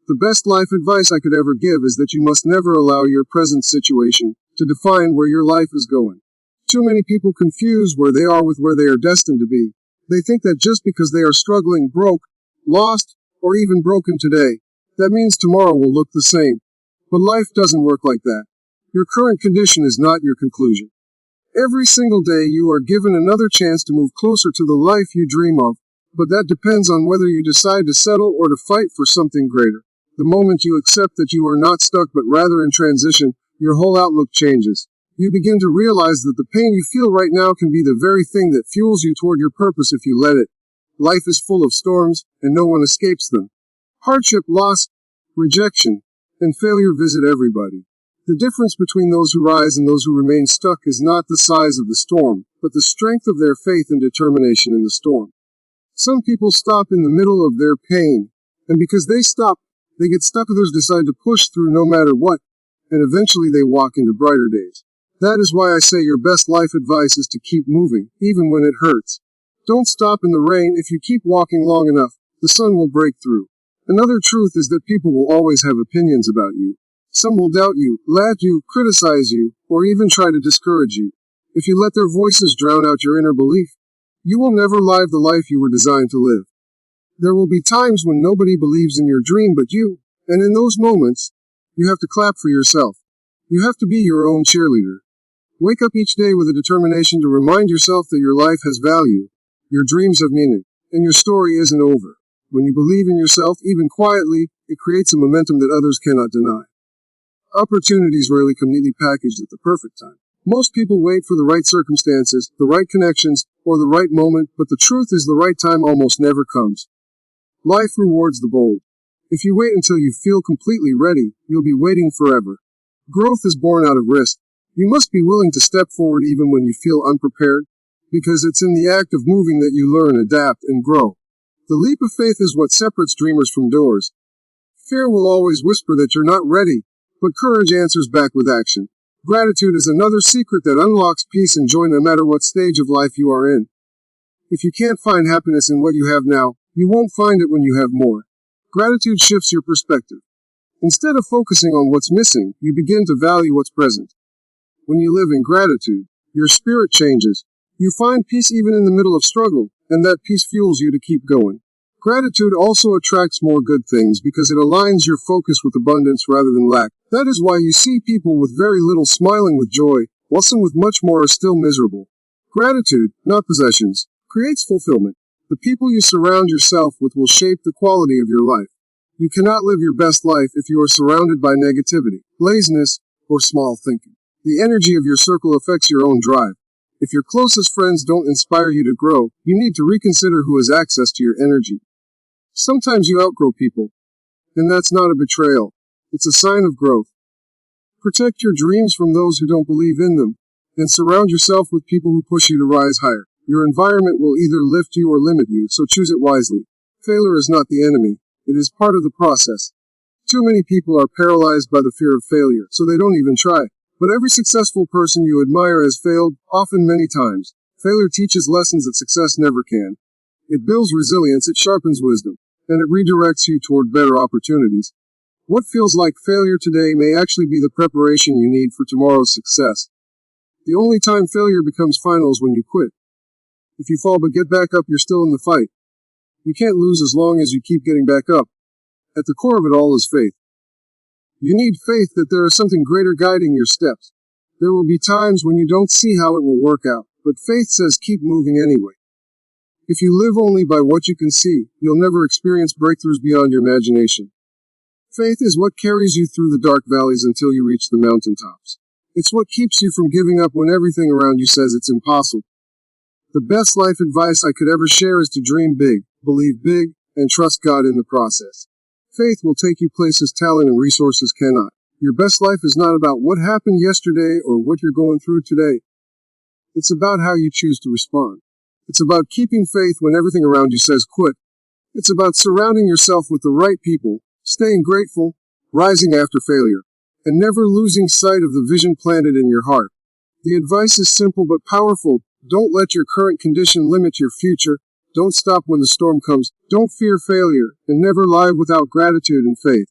The best life advice I could ever give is that you must never allow your present situation to define where your life is going. Too many people confuse where they are with where they are destined to be. They think that just because they are struggling, broke, lost, or even broken today, that means tomorrow will look the same. But life doesn't work like that. Your current condition is not your conclusion. Every single day you are given another chance to move closer to the life you dream of, but that depends on whether you decide to settle or to fight for something greater. The moment you accept that you are not stuck but rather in transition, your whole outlook changes. You begin to realize that the pain you feel right now can be the very thing that fuels you toward your purpose if you let it. Life is full of storms, and no one escapes them. Hardship, loss, rejection, and failure visit everybody. The difference between those who rise and those who remain stuck is not the size of the storm, but the strength of their faith and determination in the storm. Some people stop in the middle of their pain, and because they stop, they get stuck. Others decide to push through no matter what, and eventually they walk into brighter days. That is why I say your best life advice is to keep moving, even when it hurts. Don't stop in the rain. If you keep walking long enough, the sun will break through. Another truth is that people will always have opinions about you. Some will doubt you, laugh at you, criticize you, or even try to discourage you. If you let their voices drown out your inner belief, you will never live the life you were designed to live. There will be times when nobody believes in your dream but you, and in those moments, you have to clap for yourself. You have to be your own cheerleader. Wake up each day with a determination to remind yourself that your life has value, your dreams have meaning, and your story isn't over. When you believe in yourself, even quietly, it creates a momentum that others cannot deny. Opportunities rarely come neatly packaged at the perfect time. Most people wait for the right circumstances, the right connections, or the right moment, but the truth is the right time almost never comes. Life rewards the bold. If you wait until you feel completely ready, you'll be waiting forever. Growth is born out of risk. You must be willing to step forward even when you feel unprepared, because it's in the act of moving that you learn, adapt, and grow. The leap of faith is what separates dreamers from doers. Fear will always whisper that you're not ready, but courage answers back with action. Gratitude is another secret that unlocks peace and joy no matter what stage of life you are in. If you can't find happiness in what you have now, you won't find it when you have more. Gratitude shifts your perspective. Instead of focusing on what's missing, you begin to value what's present. When you live in gratitude, your spirit changes. You find peace even in the middle of struggle, and that peace fuels you to keep going. Gratitude also attracts more good things because it aligns your focus with abundance rather than lack. That is why you see people with very little smiling with joy, while some with much more are still miserable. Gratitude, not possessions, creates fulfillment. The people you surround yourself with will shape the quality of your life. You cannot live your best life if you are surrounded by negativity, laziness, or small thinking. The energy of your circle affects your own drive. If your closest friends don't inspire you to grow, you need to reconsider who has access to your energy. Sometimes you outgrow people, and that's not a betrayal. It's a sign of growth. Protect your dreams from those who don't believe in them, and surround yourself with people who push you to rise higher. Your environment will either lift you or limit you, so choose it wisely. Failure is not the enemy. It is part of the process. Too many people are paralyzed by the fear of failure, so they don't even try. But every successful person you admire has failed, often many times. Failure teaches lessons that success never can. It builds resilience, it sharpens wisdom, and it redirects you toward better opportunities. What feels like failure today may actually be the preparation you need for tomorrow's success. The only time failure becomes final is when you quit. If you fall but get back up, you're still in the fight. You can't lose as long as you keep getting back up. At the core of it all is faith. You need faith that there is something greater guiding your steps. There will be times when you don't see how it will work out, but faith says keep moving anyway. If you live only by what you can see, you'll never experience breakthroughs beyond your imagination. Faith is what carries you through the dark valleys until you reach the mountaintops. It's what keeps you from giving up when everything around you says it's impossible. The best life advice I could ever share is to dream big, believe big, and trust God in the process. Faith will take you places talent and resources cannot. Your best life is not about what happened yesterday or what you're going through today. It's about how you choose to respond. It's about keeping faith when everything around you says quit. It's about surrounding yourself with the right people, staying grateful, rising after failure, and never losing sight of the vision planted in your heart. The advice is simple but powerful. Don't let your current condition limit your future. Don't stop when the storm comes. Don't fear failure, and never live without gratitude and faith.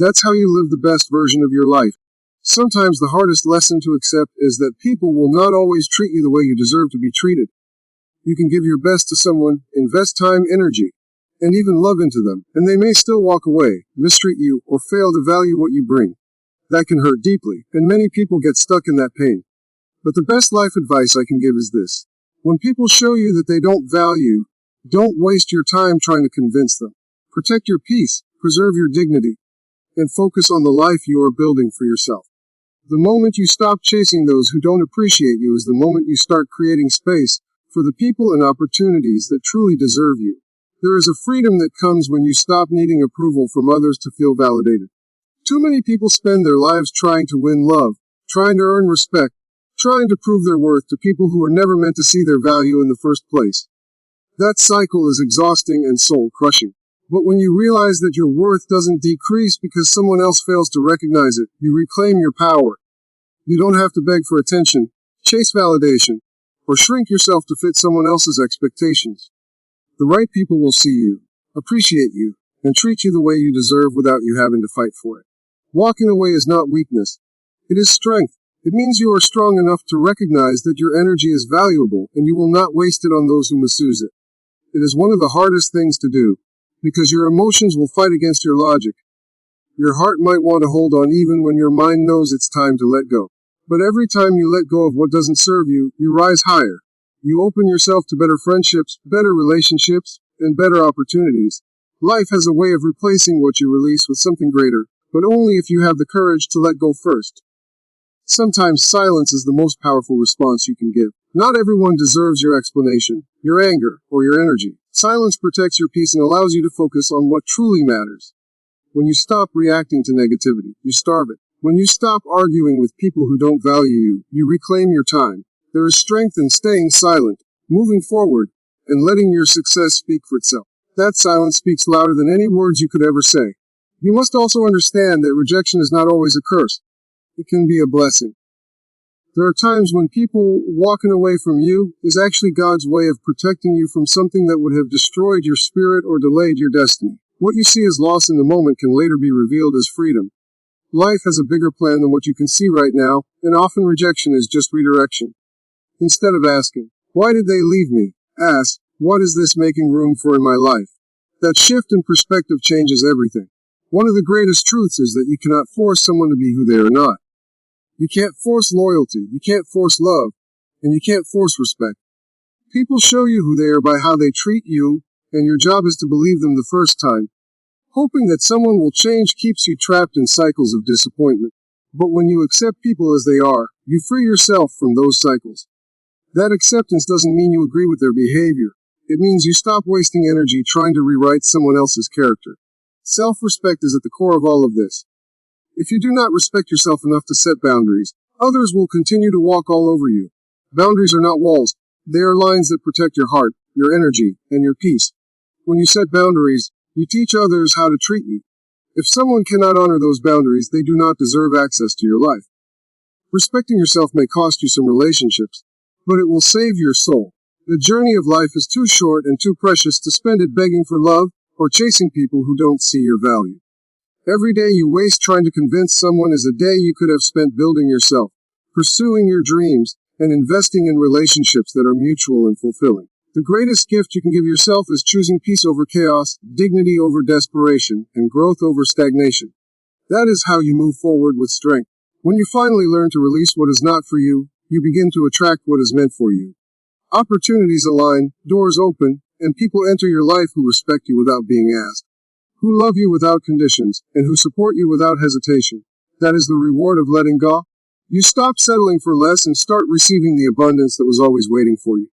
That's how you live the best version of your life. Sometimes the hardest lesson to accept is that people will not always treat you the way you deserve to be treated. You can give your best to someone, invest time, energy, and even love into them, and they may still walk away, mistreat you, or fail to value what you bring. That can hurt deeply, and many people get stuck in that pain. But the best life advice I can give is this. When people show you that they don't value, don't waste your time trying to convince them. Protect your peace, preserve your dignity, and focus on the life you are building for yourself. The moment you stop chasing those who don't appreciate you is the moment you start creating space for the people and opportunities that truly deserve you. There is a freedom that comes when you stop needing approval from others to feel validated. Too many people spend their lives trying to win love, trying to earn respect, trying to prove their worth to people who were never meant to see their value in the first place. That cycle is exhausting and soul-crushing. But when you realize that your worth doesn't decrease because someone else fails to recognize it, you reclaim your power. You don't have to beg for attention, chase validation, or shrink yourself to fit someone else's expectations. The right people will see you, appreciate you, and treat you the way you deserve without you having to fight for it. Walking away is not weakness. It is strength. It means you are strong enough to recognize that your energy is valuable and you will not waste it on those who misuse it. It is one of the hardest things to do, because your emotions will fight against your logic. Your heart might want to hold on even when your mind knows it's time to let go. But every time you let go of what doesn't serve you, you rise higher. You open yourself to better friendships, better relationships, and better opportunities. Life has a way of replacing what you release with something greater, but only if you have the courage to let go first. Sometimes silence is the most powerful response you can give. Not everyone deserves your explanation, your anger, or your energy. Silence protects your peace and allows you to focus on what truly matters. When you stop reacting to negativity, you starve it. When you stop arguing with people who don't value you, you reclaim your time. There is strength in staying silent, moving forward, and letting your success speak for itself. That silence speaks louder than any words you could ever say. You must also understand that rejection is not always a curse. It can be a blessing. There are times when people walking away from you is actually God's way of protecting you from something that would have destroyed your spirit or delayed your destiny. What you see as loss in the moment can later be revealed as freedom. Life has a bigger plan than what you can see right now, and often rejection is just redirection. Instead of asking, "Why did they leave me?" ask, "What is this making room for in my life?" That shift in perspective changes everything. One of the greatest truths is that you cannot force someone to be who they are not. You can't force loyalty, you can't force love, and you can't force respect. People show you who they are by how they treat you, and your job is to believe them the first time. Hoping that someone will change keeps you trapped in cycles of disappointment. But when you accept people as they are, you free yourself from those cycles. That acceptance doesn't mean you agree with their behavior. It means you stop wasting energy trying to rewrite someone else's character. Self-respect is at the core of all of this. If you do not respect yourself enough to set boundaries, others will continue to walk all over you. Boundaries are not walls. They are lines that protect your heart, your energy, and your peace. When you set boundaries, you teach others how to treat you. If someone cannot honor those boundaries, they do not deserve access to your life. Respecting yourself may cost you some relationships, but it will save your soul. The journey of life is too short and too precious to spend it begging for love or chasing people who don't see your value. Every day you waste trying to convince someone is a day you could have spent building yourself, pursuing your dreams, and investing in relationships that are mutual and fulfilling. The greatest gift you can give yourself is choosing peace over chaos, dignity over desperation, and growth over stagnation. That is how you move forward with strength. When you finally learn to release what is not for you, you begin to attract what is meant for you. Opportunities align, doors open, and people enter your life who respect you without being asked, who love you without conditions, and who support you without hesitation. That is the reward of letting go. You stop settling for less and start receiving the abundance that was always waiting for you.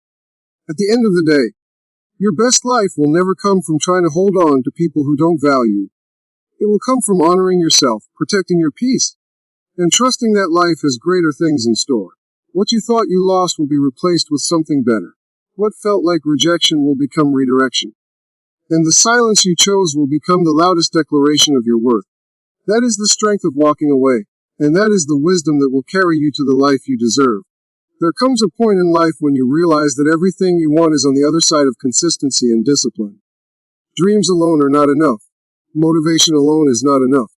At the end of the day, your best life will never come from trying to hold on to people who don't value you. It will come from honoring yourself, protecting your peace, and trusting that life has greater things in store. What you thought you lost will be replaced with something better. What felt like rejection will become redirection. And the silence you chose will become the loudest declaration of your worth. That is the strength of walking away, and that is the wisdom that will carry you to the life you deserve. There comes a point in life when you realize that everything you want is on the other side of consistency and discipline. Dreams alone are not enough. Motivation alone is not enough.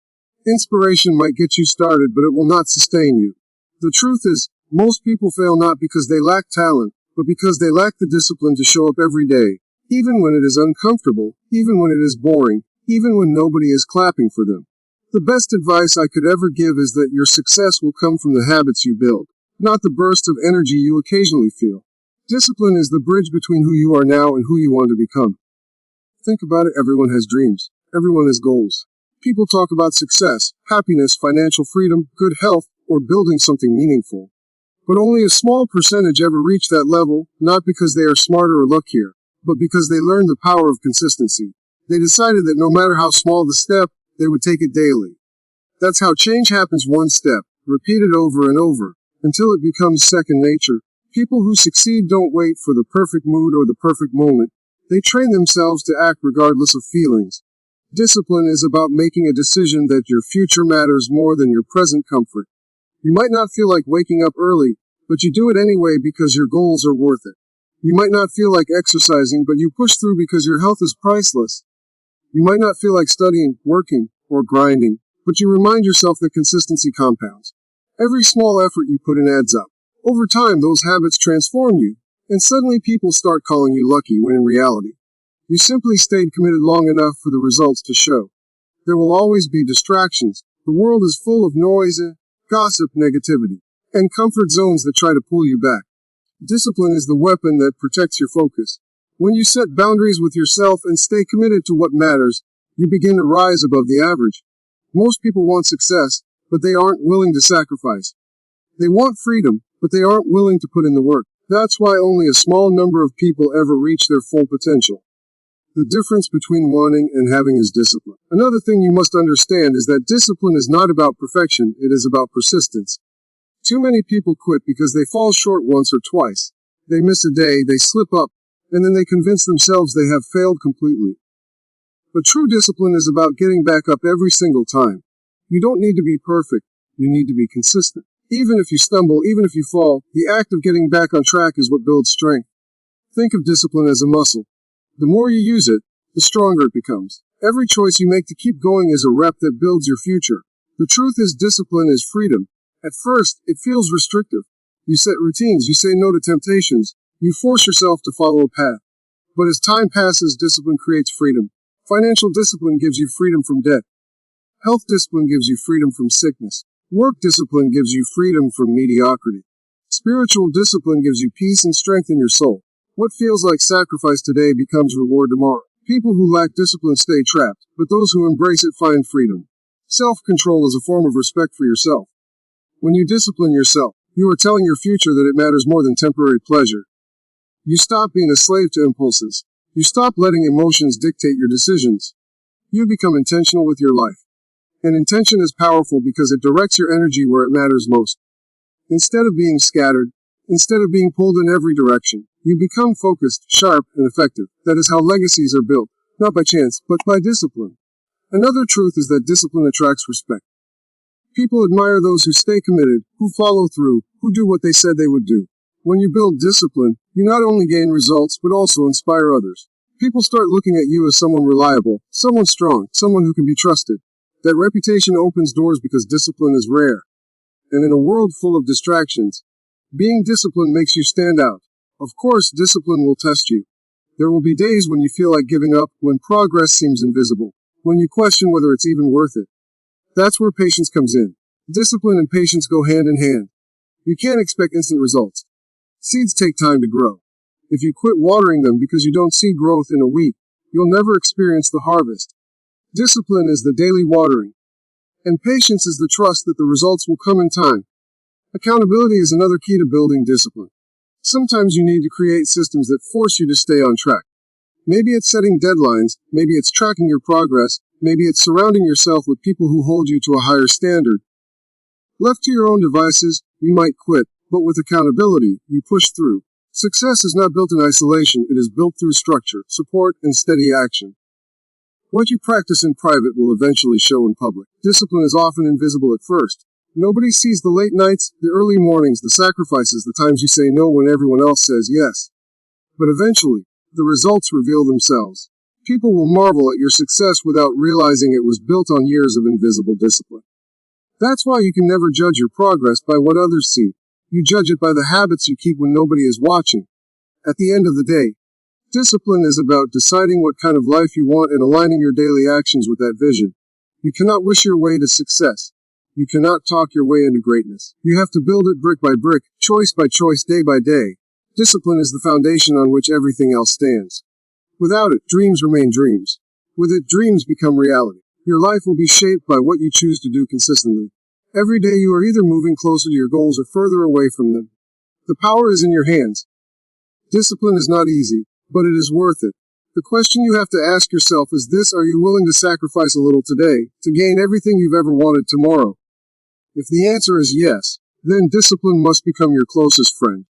Inspiration might get you started, but it will not sustain you. The truth is, most people fail not because they lack talent, but because they lack the discipline to show up every day, even when it is uncomfortable, even when it is boring, even when nobody is clapping for them. The best advice I could ever give is that your success will come from the habits you build, not the burst of energy you occasionally feel. Discipline is the bridge between who you are now and who you want to become. Think about it, everyone has dreams. Everyone has goals. People talk about success, happiness, financial freedom, good health, or building something meaningful. But only a small percentage ever reach that level, not because they are smarter or luckier, but because they learned the power of consistency. They decided that no matter how small the step, they would take it daily. That's how change happens, one step, repeated over and over, until it becomes second nature. People who succeed don't wait for the perfect mood or the perfect moment. They train themselves to act regardless of feelings. Discipline is about making a decision that your future matters more than your present comfort. You might not feel like waking up early, but you do it anyway because your goals are worth it. You might not feel like exercising, but you push through because your health is priceless. You might not feel like studying, working, or grinding, but you remind yourself that consistency compounds. Every small effort you put in adds up. Over time, those habits transform you, and suddenly people start calling you lucky when in reality, you simply stayed committed long enough for the results to show. There will always be distractions. The world is full of noise, gossip, negativity, and comfort zones that try to pull you back. Discipline is the weapon that protects your focus. When you set boundaries with yourself and stay committed to what matters, you begin to rise above the average. Most people want success, but they aren't willing to sacrifice. They want freedom, but they aren't willing to put in the work. That's why only a small number of people ever reach their full potential. The difference between wanting and having is discipline. Another thing you must understand is that discipline is not about perfection, it is about persistence. Too many people quit because they fall short once or twice. They miss a day, they slip up, and then they convince themselves they have failed completely. But true discipline is about getting back up every single time. You don't need to be perfect, you need to be consistent. Even if you stumble, even if you fall, the act of getting back on track is what builds strength. Think of discipline as a muscle. The more you use it, the stronger it becomes. Every choice you make to keep going is a rep that builds your future. The truth is, discipline is freedom. At first, it feels restrictive. You set routines, you say no to temptations, you force yourself to follow a path. But as time passes, discipline creates freedom. Financial discipline gives you freedom from debt. Health discipline gives you freedom from sickness. Work discipline gives you freedom from mediocrity. Spiritual discipline gives you peace and strength in your soul. What feels like sacrifice today becomes reward tomorrow. People who lack discipline stay trapped, but those who embrace it find freedom. Self-control is a form of respect for yourself. When you discipline yourself, you are telling your future that it matters more than temporary pleasure. You stop being a slave to impulses. You stop letting emotions dictate your decisions. You become intentional with your life. And intention is powerful because it directs your energy where it matters most. Instead of being scattered, instead of being pulled in every direction, you become focused, sharp, and effective. That is how legacies are built, not by chance, but by discipline. Another truth is that discipline attracts respect. People admire those who stay committed, who follow through, who do what they said they would do. When you build discipline, you not only gain results, but also inspire others. People start looking at you as someone reliable, someone strong, someone who can be trusted. That reputation opens doors because discipline is rare. And in a world full of distractions, being disciplined makes you stand out. Of course, discipline will test you. There will be days when you feel like giving up, when progress seems invisible, when you question whether it's even worth it. That's where patience comes in. Discipline and patience go hand in hand. You can't expect instant results. Seeds take time to grow. If you quit watering them because you don't see growth in a week, you'll never experience the harvest. Discipline is the daily watering, and patience is the trust that the results will come in time. Accountability is another key to building discipline. Sometimes you need to create systems that force you to stay on track. Maybe it's setting deadlines, maybe it's tracking your progress, maybe it's surrounding yourself with people who hold you to a higher standard. Left to your own devices, you might quit, but with accountability, you push through. Success is not built in isolation, it is built through structure, support, and steady action. What you practice in private will eventually show in public. Discipline is often invisible at first. Nobody sees the late nights, the early mornings, the sacrifices, the times you say no when everyone else says yes. But eventually, the results reveal themselves. People will marvel at your success without realizing it was built on years of invisible discipline. That's why you can never judge your progress by what others see. You judge it by the habits you keep when nobody is watching. At the end of the day, discipline is about deciding what kind of life you want and aligning your daily actions with that vision. You cannot wish your way to success. You cannot talk your way into greatness. You have to build it brick by brick, choice by choice, day by day. Discipline is the foundation on which everything else stands. Without it, dreams remain dreams. With it, dreams become reality. Your life will be shaped by what you choose to do consistently. Every day you are either moving closer to your goals or further away from them. The power is in your hands. Discipline is not easy, but it is worth it. The question you have to ask yourself is this: are you willing to sacrifice a little today to gain everything you've ever wanted tomorrow? If the answer is yes, then discipline must become your closest friend.